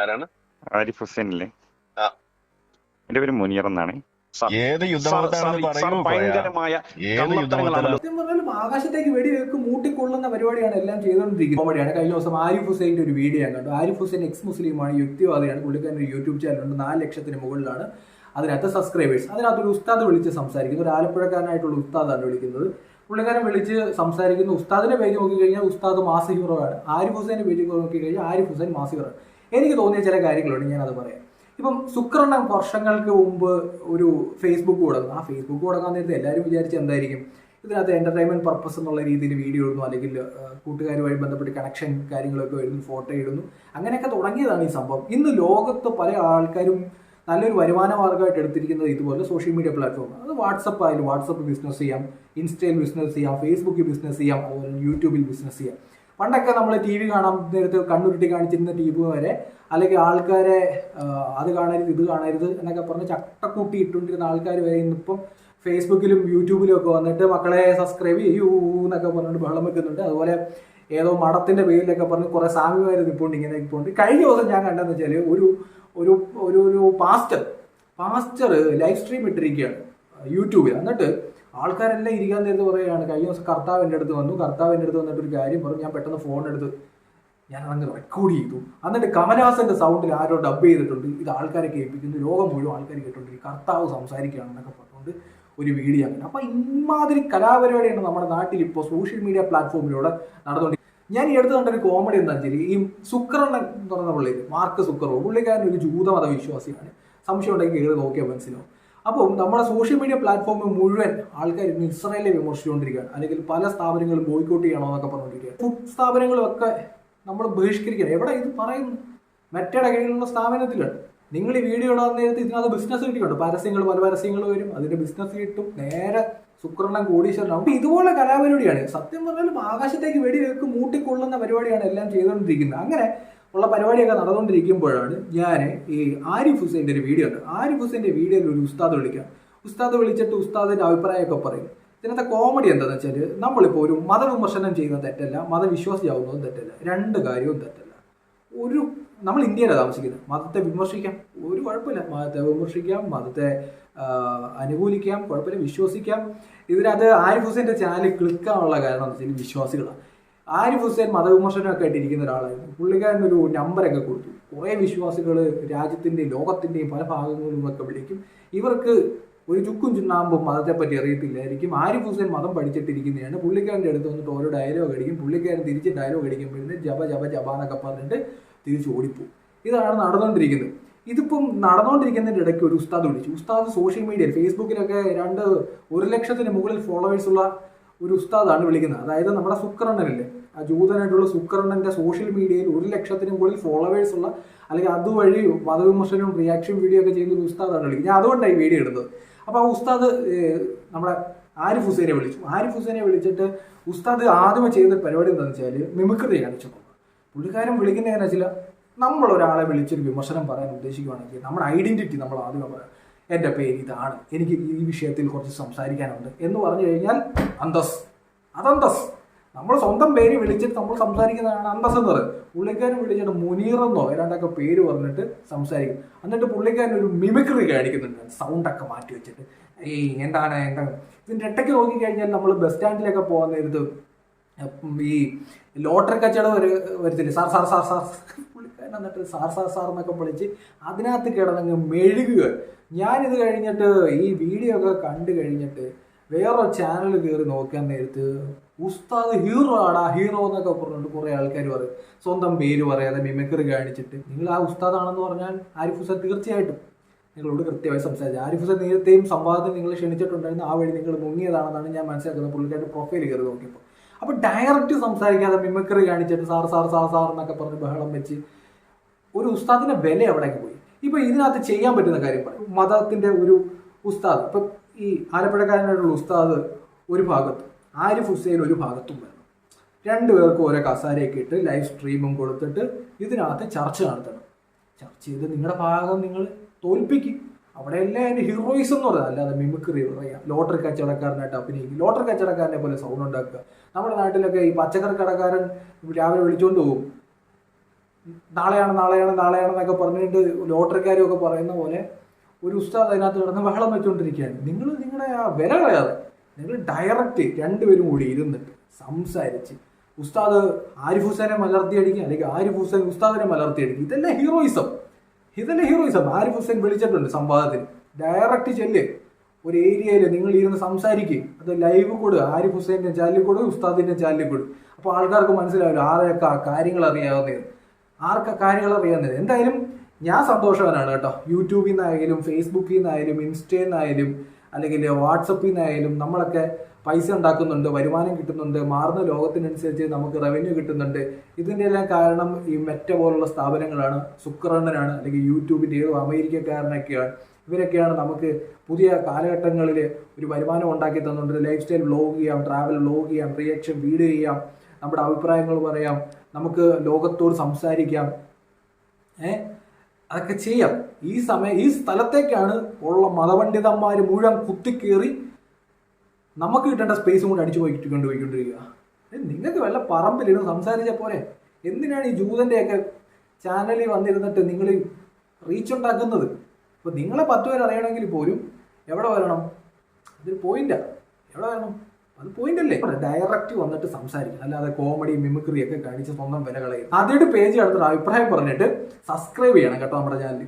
ആരാണ്? ആരിഫ് ഹുസൈനില്ലേ? ആ, എന്റെ പേര് മുനീർ എന്നാണ്. ഏത് യുദ്ധമുഖത്താണെന്ന് പറയൂ പോയാ. ഭയങ്കരമായ ഏത് കള്ളത്തരങ്ങളാണല്ലോ. യുദ്ധമുഖത്തിലാണ്? സത്യം പറഞ്ഞാലും ആകാശത്തേക്ക് വെടിവെക്ക് മൂട്ടിക്കൊള്ളുന്ന പരിപാടിയാണ് എല്ലാം ചെയ്തുകൊണ്ടിരിക്കുന്നത്. കോമഡിയാണ്. കഴിഞ്ഞ ദിവസം ആരിഫ് ഹുസൈൻ്റെ ഒരു വീഡിയോ ഞാൻ കണ്ടു. ആരിഫ് ഹുസൈൻ എക്സ് മുസ്ലിമാണ്, യുക്തിവാദിയാണ്. പുള്ളിക്കാരൻ ഒരു യൂട്യൂബ് ചാനലുണ്ട്, 4 ലക്ഷത്തിന് മുകളിലാണ് അതിനകത്ത് സബ്സ്ക്രൈബേഴ്സ്. അതിനകത്തൊരു ഉസ്താദ് വിളിച്ച് സംസാരിക്കുന്നു. ഒരു ആലപ്പുഴക്കാരനായിട്ടുള്ള ഉസ്താദാണ് വിളിക്കുന്നത്. പുള്ളിക്കാരൻ വിളിച്ച് സംസാരിക്കുന്നു. ഉസ്താദിന്റെ പേജ് നോക്കിക്കഴിഞ്ഞാൽ ഉസ്താദ് മാസ് ഹീറോ ആണ്. ആരിഫ് ഹുസൈൻ്റെ പേജ് നോക്കിക്കഴിഞ്ഞാൽ ആരിഫ് ഹുസൈൻ മാസ് ഹീറോ ആണ്. എനിക്ക് തോന്നിയ ചില കാര്യങ്ങളുണ്ട്, ഞാനത് പറയാം. ഇപ്പം ശുക്രണ്ണൻ വർഷങ്ങൾക്ക് മുമ്പ് ഒരു ഫേസ്ബുക്ക് തുടങ്ങും. ആ ഫേസ്ബുക്ക് തുടങ്ങാൻ നേരത്തെ എല്ലാവരും വിചാരിച്ച് എന്തായിരിക്കും, ഇതിനകത്ത് എന്റർടൈൻമെന്റ് പർപ്പസ് എന്നുള്ള രീതിയിൽ വീഡിയോ ഇടുന്നു, അല്ലെങ്കിൽ കൂട്ടുകാരുമായി ബന്ധപ്പെട്ട് കണക്ഷൻ കാര്യങ്ങളൊക്കെ വരുന്നു, ഫോട്ടോ ഇടുന്നു, അങ്ങനെയൊക്കെ തുടങ്ങിയതാണ് ഈ സംഭവം. ഇന്ന് ലോകത്ത് പല ആൾക്കാരും നല്ലൊരു വരുമാന മാർഗ്ഗമായിട്ട് എടുത്തിരിക്കുന്നത് ഇതുപോലെ സോഷ്യൽ മീഡിയ പ്ലാറ്റ്ഫോം. അത് വാട്സപ്പ് ആയാലും വാട്സപ്പ് ബിസിനസ് ചെയ്യാം, ഇൻസ്റ്റയിൽ ബിസിനസ് ചെയ്യാം, ഫേസ്ബുക്കിൽ ബിസിനസ് ചെയ്യാം, അതുപോലെ യൂട്യൂബിൽ ബിസിനസ് ചെയ്യാം. പണ്ടൊക്കെ നമ്മൾ ടി വി കാണാൻ നേരത്ത് കണ്ണുരുട്ടി കാണിച്ചിരുന്ന ടി വി വരെ, അല്ലെങ്കിൽ ആൾക്കാരെ അത് കാണരുത് ഇത് കാണരുത് എന്നൊക്കെ പറഞ്ഞ് ചട്ടക്കൂട്ടി ഇട്ടുകൊണ്ടിരുന്ന ആൾക്കാർ വരെ ഇന്നിപ്പം ഫേസ്ബുക്കിലും യൂട്യൂബിലും ഒക്കെ വന്നിട്ട് മക്കളെ സബ്സ്ക്രൈബ് ചെയ്യൂ എന്നൊക്കെ പറഞ്ഞിട്ട് ബഹളം വെക്കുന്നുണ്ട്. അതുപോലെ ഏതോ മഠത്തിന്റെ പേരിലൊക്കെ പറഞ്ഞ് കുറെ സ്വാമിമാർ നിൽപ്പുണ്ട്, ഇങ്ങനെ നിൽപ്പുണ്ട്. കഴിഞ്ഞ ദിവസം ഞാൻ കണ്ടെന്ന് വെച്ചാൽ ഒരു ഒരു ഒരു ഒരു പാസ്റ്റർ ലൈവ് സ്ട്രീം ഇട്ടിരിക്കുകയാണ് യൂട്യൂബിൽ. എന്നിട്ട് ആൾക്കാരെല്ലാം ഇരിക്കാൻ നേരത്ത് പറയുകയാണ്, കഴിഞ്ഞ ദിവസം കർത്താവിൻ്റെ അടുത്ത് വന്നിട്ട് ഒരു കാര്യം പറഞ്ഞു. ഞാൻ പെട്ടെന്ന് ഫോൺ എടുത്ത് ഞാൻ അങ്ങ് റെക്കോർഡ് ചെയ്തു. എന്നിട്ട് കമലഹാസന്റെ സൗണ്ടിൽ ആരോ ഡബ് ചെയ്തിട്ടുണ്ട്, ഇത് ആൾക്കാരെ കേൾപ്പിക്കുന്നു, ലോകം മുഴുവൻ ആൾക്കാർ കേട്ടോണ്ടിരിക്കും, കർത്താവ് സംസാരിക്കുകയാണെന്നൊക്കെ പറഞ്ഞുകൊണ്ട് ഒരു വീഡിയോ അങ്ങനെ. അപ്പൊ ഇമാതിരി കലാപരിപാടിയാണ് നമ്മുടെ നാട്ടിൽ ഇപ്പോൾ സോഷ്യൽ മീഡിയ പ്ലാറ്റ്ഫോമിലൂടെ നടന്നുകൊണ്ടിരിക്കുന്നത്. ഞാൻ ഈ അടുത്ത് കണ്ടൊരു കോമഡി എന്താണെന്ന് വെച്ചാൽ, ഈ ശുക്രണ്ണൻ എന്ന് പറയുന്ന പുള്ളി, മാർക്ക് സുക്കറോ, പുള്ളിക്കാരൻ ഒരു ജൂതമത വിശ്വാസിയാണ്. സംശയം ഉണ്ടെങ്കിൽ കയറി നോക്കിയാൽ മനസ്സിലാവും. അപ്പോൾ നമ്മുടെ സോഷ്യൽ മീഡിയ പ്ലാറ്റ്ഫോമിൽ മുഴുവൻ ആൾക്കാർ ഇന്ന് ഇസ്രായേലിനെ വിമർശിച്ചുകൊണ്ടിരിക്കുകയാണ്, അല്ലെങ്കിൽ പല സ്ഥാപനങ്ങളും ബോയ്ക്കോട്ട് ചെയ്യണോ എന്നൊക്കെ പറഞ്ഞുകൊണ്ടിരിക്കുകയാണ്. ഫുഡ് സ്ഥാപനങ്ങളും ഒക്കെ നമ്മൾ ബഹിഷ്കരിക്കണം. എവിടെ ഇത് പറയുന്നു? മെറ്റയുടെ കീഴിലുള്ള സ്ഥാപനത്തിലാണ്. നിങ്ങൾ ഈ വീഡിയോ ഇടാൻ നേരത്തെ ഇതിനകത്ത് ബിസിനസ് കിട്ടിയുണ്ട്, പല പരസ്യങ്ങൾ വരും, അതിന്റെ ബിസിനസ് കിട്ടും, നേരെ ശുക്രണ്ണൻ കോടീശ്വരനാവും. അപ്പൊ ഇതുപോലെ കലാപരിപാടിയാണ്. സത്യം പറഞ്ഞാലും ആകാശത്തേക്ക് വെടിവെക്ക് മൂട്ടിക്കൊള്ളുന്ന പരിപാടിയാണ് എല്ലാം ചെയ്തുകൊണ്ടിരിക്കുന്നത്. അങ്ങനെ ഉള്ള പരിപാടിയൊക്കെ നടന്നുകൊണ്ടിരിക്കുമ്പോഴാണ് ഞാൻ ഈ ആരിഫ് ഹുസൈൻ്റെ ഒരു വീഡിയോ ഉണ്ട്. ആരിഫ് ഹുസൈൻ്റെ വീഡിയോയിൽ ഒരു ഉസ്താദ് വിളിക്കാം. ഉസ്താദ് വിളിച്ചിട്ട് ഉസ്താദിന്റെ അഭിപ്രായമൊക്കെ പറയും. ഇതിനകത്തെ കോമഡി എന്താണെന്ന് വെച്ചാൽ, നമ്മളിപ്പോൾ ഒരു മതവിമർശനം ചെയ്യുന്നത് തെറ്റല്ല, മതവിശ്വാസിയാവുന്നതും തെറ്റല്ല, രണ്ട് കാര്യവും തെറ്റല്ല. നമ്മൾ ഇന്ത്യയിലാണ് താമസിക്കുന്നത്, മതത്തെ വിമർശിക്കാം, ഒരു കുഴപ്പമില്ല. മതത്തെ വിമർശിക്കാം, മതത്തെ അനുകൂലിക്കാം, കുഴപ്പമില്ല, വിശ്വസിക്കാം. ഇതിനകത്ത് ആരിഫ് ഹുസൈൻ്റെ ചാനൽ ക്ലിക്കാനുള്ള കാരണം എന്ന് വെച്ചാൽ വിശ്വാസികളാണ്. ആരിഫ് ഹുസൈൻ മതവിമർശനമൊക്കെ ആയിട്ട് ഇരിക്കുന്ന ഒരാളായിരുന്നു. പുള്ളിക്കാരനൊരു നമ്പറൊക്കെ കൊടുത്തു. കുറേ വിശ്വാസികൾ രാജ്യത്തിൻ്റെയും ലോകത്തിൻ്റെയും പല ഭാഗങ്ങളിൽ നിന്നൊക്കെ വിളിക്കും. ഇവർക്ക് ഒരു ചുക്കും ചുണ്ണാമ്പും മതത്തെ പറ്റി അറിയത്തില്ലായിരിക്കും. ആരിഫ് ഹുസൈൻ മതം പഠിച്ചിട്ടിരിക്കുന്നതാണ്. പുള്ളിക്കാരൻ്റെ അടുത്ത് വന്നിട്ട് ഓരോ ഡയലോഗ് അടിക്കും. പുള്ളിക്കാരൻ തിരിച്ച് ഡയലോഗ് അടിക്കുമ്പോഴേ ജപ ജപ ജപ എന്നൊക്കെ പറഞ്ഞിട്ട് തിരിച്ച് ഓടിപ്പോവും. ഇതാണ് നടന്നുകൊണ്ടിരിക്കുന്നത്. ഇതിപ്പം നടന്നുകൊണ്ടിരിക്കുന്നതിൻ്റെ ഇടയ്ക്ക് ഒരു ഉസ്താദ് വിളിച്ചു. ഉസ്താദ് സോഷ്യൽ മീഡിയയിൽ ഫേസ്ബുക്കിലൊക്കെ 1 ലക്ഷത്തിന് മുകളിൽ ഫോളോവേഴ്സുള്ള ഒരു ഉസ്താദാണ് വിളിക്കുന്നത്. അതായത് നമ്മുടെ ശുക്രണ്ണനില്ലേ, ആ ജൂതനായിട്ടുള്ള ശുക്രണ്ണന്റെ സോഷ്യൽ മീഡിയയിൽ 1 ലക്ഷത്തിന് മുകളിൽ ഫോളോവേഴ്സ് ഉള്ള, അല്ലെങ്കിൽ അതുവഴി മതവിമർശനവും റിയാക്ഷൻ വീഡിയോ ഒക്കെ ചെയ്യുന്ന ഒരു ഉസ്താദാണ് വിളിക്കുന്നത്. ഞാൻ അതുകൊണ്ടാണ് ഈ വീഡിയോ ഇടുന്നത്. അപ്പോൾ ആ ഉസ്താദ് നമ്മുടെ ആരിഫ് ഹുസൈനെ വിളിച്ചു. ആരിഫ് ഹുസൈനെ വിളിച്ചിട്ട് ഉസ്താദ് ആദ്യമേ ചെയ്ത പരിപാടി എന്താണെന്ന് വെച്ചാൽ മിമിക്രി കാണിച്ചു. പുള്ളിക്കാരൻ വിളിക്കുന്നതെന്ന് വെച്ചാൽ, നമ്മളൊരാളെ വിളിച്ചൊരു വിമർശനം പറയാൻ ഉദ്ദേശിക്കുകയാണെങ്കിൽ നമ്മുടെ ഐഡന്റിറ്റി നമ്മൾ ആദ്യമേ പറയാം. എൻ്റെ പേര് ഇതാണ്, എനിക്ക് ഈ വിഷയത്തിൽ കുറച്ച് സംസാരിക്കാനുണ്ട് എന്ന് പറഞ്ഞു കഴിഞ്ഞാൽ അതന്തസ്. നമ്മൾ സ്വന്തം പേര് വിളിച്ചിട്ട് നമ്മൾ സംസാരിക്കുന്നതാണ് അന്തസ് എന്ന് പറയുന്നത്. പുള്ളിക്കാരൻ വിളിച്ചിട്ട് മുനീറെന്നോ ഏതാണ്ടൊക്കെ പേര് പറഞ്ഞിട്ട് സംസാരിക്കും. എന്നിട്ട് പുള്ളിക്കാരൻ ഒരു മിമിക്രി കാണിക്കുന്നുണ്ട്, സൗണ്ടൊക്കെ മാറ്റി വെച്ചിട്ട്. എന്താണ് ഇതിൻ്റെ ഇടയ്ക്ക് നോക്കിക്കഴിഞ്ഞാൽ നമ്മൾ ബസ് സ്റ്റാൻഡിലൊക്കെ പോകാൻ നേരത്ത് ഈ ലോട്ടറി കച്ചവടം വരത്തില്ലേ, സാർ പുള്ളിക്കാരൻ എന്നിട്ട് സാർ എന്നൊക്കെ വിളിച്ച് അതിനകത്ത് കിടന്നങ്ങ് മെഴുകുക. ഞാനിത് കഴിഞ്ഞിട്ട് ഈ വീഡിയോ ഒക്കെ കണ്ടു കഴിഞ്ഞിട്ട് വേറൊരു ചാനൽ കയറി നോക്കാൻ നേരത്ത് ഉസ്താദ് ഹീറോ എന്നൊക്കെ പറഞ്ഞിട്ട് കുറേ ആൾക്കാർ പറയും. സ്വന്തം പേര് പറയാതെ മിമിക്രി കാണിച്ചിട്ട്. നിങ്ങൾ ആ ഉസ്താദാണെന്ന് പറഞ്ഞാൽ ആരിഫ് ഹുസൈൻ തീർച്ചയായിട്ടും നിങ്ങളോട് കൃത്യമായി സംസാരിച്ചു. ആരിഫ് ഹുസൈൻ നേരത്തെയും സംവാദത്തിന് നിങ്ങൾ ക്ഷണിച്ചിട്ടുണ്ടായിരുന്നു. ആ വഴി നിങ്ങൾ മുങ്ങിയതാണെന്നാണ് ഞാൻ മനസ്സിലാക്കുന്നത് പുള്ളിക്കാരുടെ പ്രൊഫൈൽ കയറി നോക്കിയപ്പോൾ. അപ്പോൾ ഡയറക്റ്റ് സംസാരിക്കാതെ മിമിക്രി കാണിച്ചിട്ട് സാർ എന്നൊക്കെ പറഞ്ഞ് ബഹളം വെച്ച് ഒരു ഉസ്താദിന്റെ വില എവിടേക്ക് പോയി. ഇപ്പൊ ഇതിനകത്ത് ചെയ്യാൻ പറ്റുന്ന കാര്യം പറയും. മതത്തിന്റെ ഒരു ഉസ്താദ്, ഇപ്പൊ ഈ ആലപ്പുഴക്കാരനായിട്ടുള്ള ഉസ്താദ് ഒരു ഭാഗത്തും ആരിഫ് ഹുസൈൻ ഒരു ഭാഗത്തും വേണം. രണ്ടുപേർക്കും ഓരോ കസാരയൊക്കെ ഇട്ട് ലൈവ് സ്ട്രീമും കൊടുത്തിട്ട് ഇതിനകത്ത് ചർച്ച നടത്തണം. ചർച്ച ചെയ്ത് നിങ്ങളുടെ ഭാഗം നിങ്ങൾ തോൽപ്പിക്കും. അവിടെയല്ലേ അതിന് ഹീറോയിസം എന്ന് പറയുന്നത്, അല്ലാതെ മിമിക്രി പറയാം. ലോട്ടറി കച്ചവടക്കാരനായിട്ട് അഭിനയിക്കും, ലോട്ടറി കച്ചവടക്കാരനെ പോലെ സൗണ്ട് ഉണ്ടാക്കുക. നമ്മുടെ നാട്ടിലൊക്കെ ഈ പച്ചക്കറി കടക്കാരൻ രാവിലെ വിളിച്ചുകൊണ്ട് പോകും, നാളെയാണെന്നൊക്കെ പറഞ്ഞിട്ട് ലോട്ടറിക്കാരും ഒക്കെ പറയുന്ന പോലെ ഒരു ഉസ്താദ് അതിനകത്ത് കിടന്ന് ബഹളം വെച്ചുകൊണ്ടിരിക്കുകയാണ്. നിങ്ങൾ നിങ്ങളുടെ ആ വില കളയാതെ നിങ്ങൾ ഡയറക്റ്റ് രണ്ടുപേരും കൂടി ഇരുന്നിട്ട് സംസാരിച്ച് ഉസ്താദ് ആരിഫ് ഹുസൈനെ മലർത്തിയടിക്കുക, അല്ലെങ്കിൽ ആരിഫ് ഹുസൈൻ ഉസ്താദിനെ മലർത്തിയടിക്കുക. ഇതെല്ലാം ഹീറോയിസം. ആരിഫ് ഹുസൈൻ വിളിച്ചിട്ടുണ്ട് സംവാദത്തിന്. ഡയറക്റ്റ് ചെല്ല് ഒരു ഏരിയയിൽ നിങ്ങൾ ഇരുന്ന് സംസാരിക്കും, അത് ലൈവ് കൊടു, ആരിഫ് ഹുസൈൻ്റെ ചാനലിൽ കൊടു, ഉസ്താദിൻ്റെ ചാനലിൽ കൊടു. അപ്പോൾ ആൾക്കാർക്ക് മനസ്സിലാവില്ല ആരൊക്കെ കാര്യങ്ങൾ അറിയാവുന്നത്. എന്തായാലും ഞാൻ സന്തോഷവാനാണ് കേട്ടോ. യൂട്യൂബിൽ നിന്നായാലും ഫേസ്ബുക്കിൽ നിന്നായാലും ഇൻസ്റ്റയിൽ നിന്നായാലും അല്ലെങ്കിൽ വാട്സപ്പിൽ നിന്നായാലും നമ്മളൊക്കെ പൈസ ഉണ്ടാക്കുന്നുണ്ട്, വരുമാനം കിട്ടുന്നുണ്ട്, മാറുന്ന ലോകത്തിനനുസരിച്ച് നമുക്ക് റവന്യൂ കിട്ടുന്നുണ്ട്. ഇതിൻ്റെ എല്ലാം കാരണം ഈ മെറ്റ പോലുള്ള സ്ഥാപനങ്ങളാണ്, സുക്കറണ്ണനാണ്, അല്ലെങ്കിൽ യൂട്യൂബിൻ്റെ ഏതോ അമേരിക്കക്കാരനൊക്കെയാണ്. ഇവരൊക്കെയാണ് നമുക്ക് പുതിയ കാലഘട്ടങ്ങളിൽ ഒരു വരുമാനം ഉണ്ടാക്കി തന്നുകൊണ്ട് ലൈഫ് സ്റ്റൈൽ വ്ലോഗ് ചെയ്യാം, ട്രാവൽ വ്ലോഗ് ചെയ്യാം, റിയാക്ഷൻ വീഡിയോ ചെയ്യാം, നമ്മുടെ അഭിപ്രായങ്ങൾ പറയാം, നമുക്ക് ലോകത്തോട് സംസാരിക്കാം, അതൊക്കെ ചെയ്യാം. ഈ സ്ഥലത്തേക്കാണ് ഉള്ള മതപണ്ഡിതന്മാർ മുഴുവൻ കുത്തിക്കേറി നമുക്ക് കിട്ടേണ്ട സ്പേസും കൂടെ അടിച്ചു പോയിക്കൊണ്ടിരിക്കുക. നിങ്ങൾക്ക് വല്ല പറമ്പിലിരുന്ന് സംസാരിച്ച പോരെ. എന്തിനാണ് ഈ ജൂതൻ്റെയൊക്കെ ചാനലിൽ വന്നിരുന്നിട്ട് നിങ്ങൾ റീച്ച് ഉണ്ടാക്കുന്നത്? അപ്പോൾ നിങ്ങളെ 10 പേര് അറിയണമെങ്കിൽ പോലും എവിടെ വരണം? അതൊരു പോയിന്റാണ്. എവിടെ വരണം? അത് പോയിന്റ് അല്ലേ? ഡയറക്റ്റ് വന്നിട്ട് സംസാരിക്കും, അല്ലാതെ കോമഡി മിമിക്രി ഒക്കെ കാണിച്ച് സ്വന്തം വില കളയും. ആദ്യമായിട്ട് പേജ് അടുത്തൊരു അഭിപ്രായം പറഞ്ഞിട്ട് സബ്സ്ക്രൈബ് ചെയ്യണം കേട്ടോ നമ്മുടെ ചാനൽ.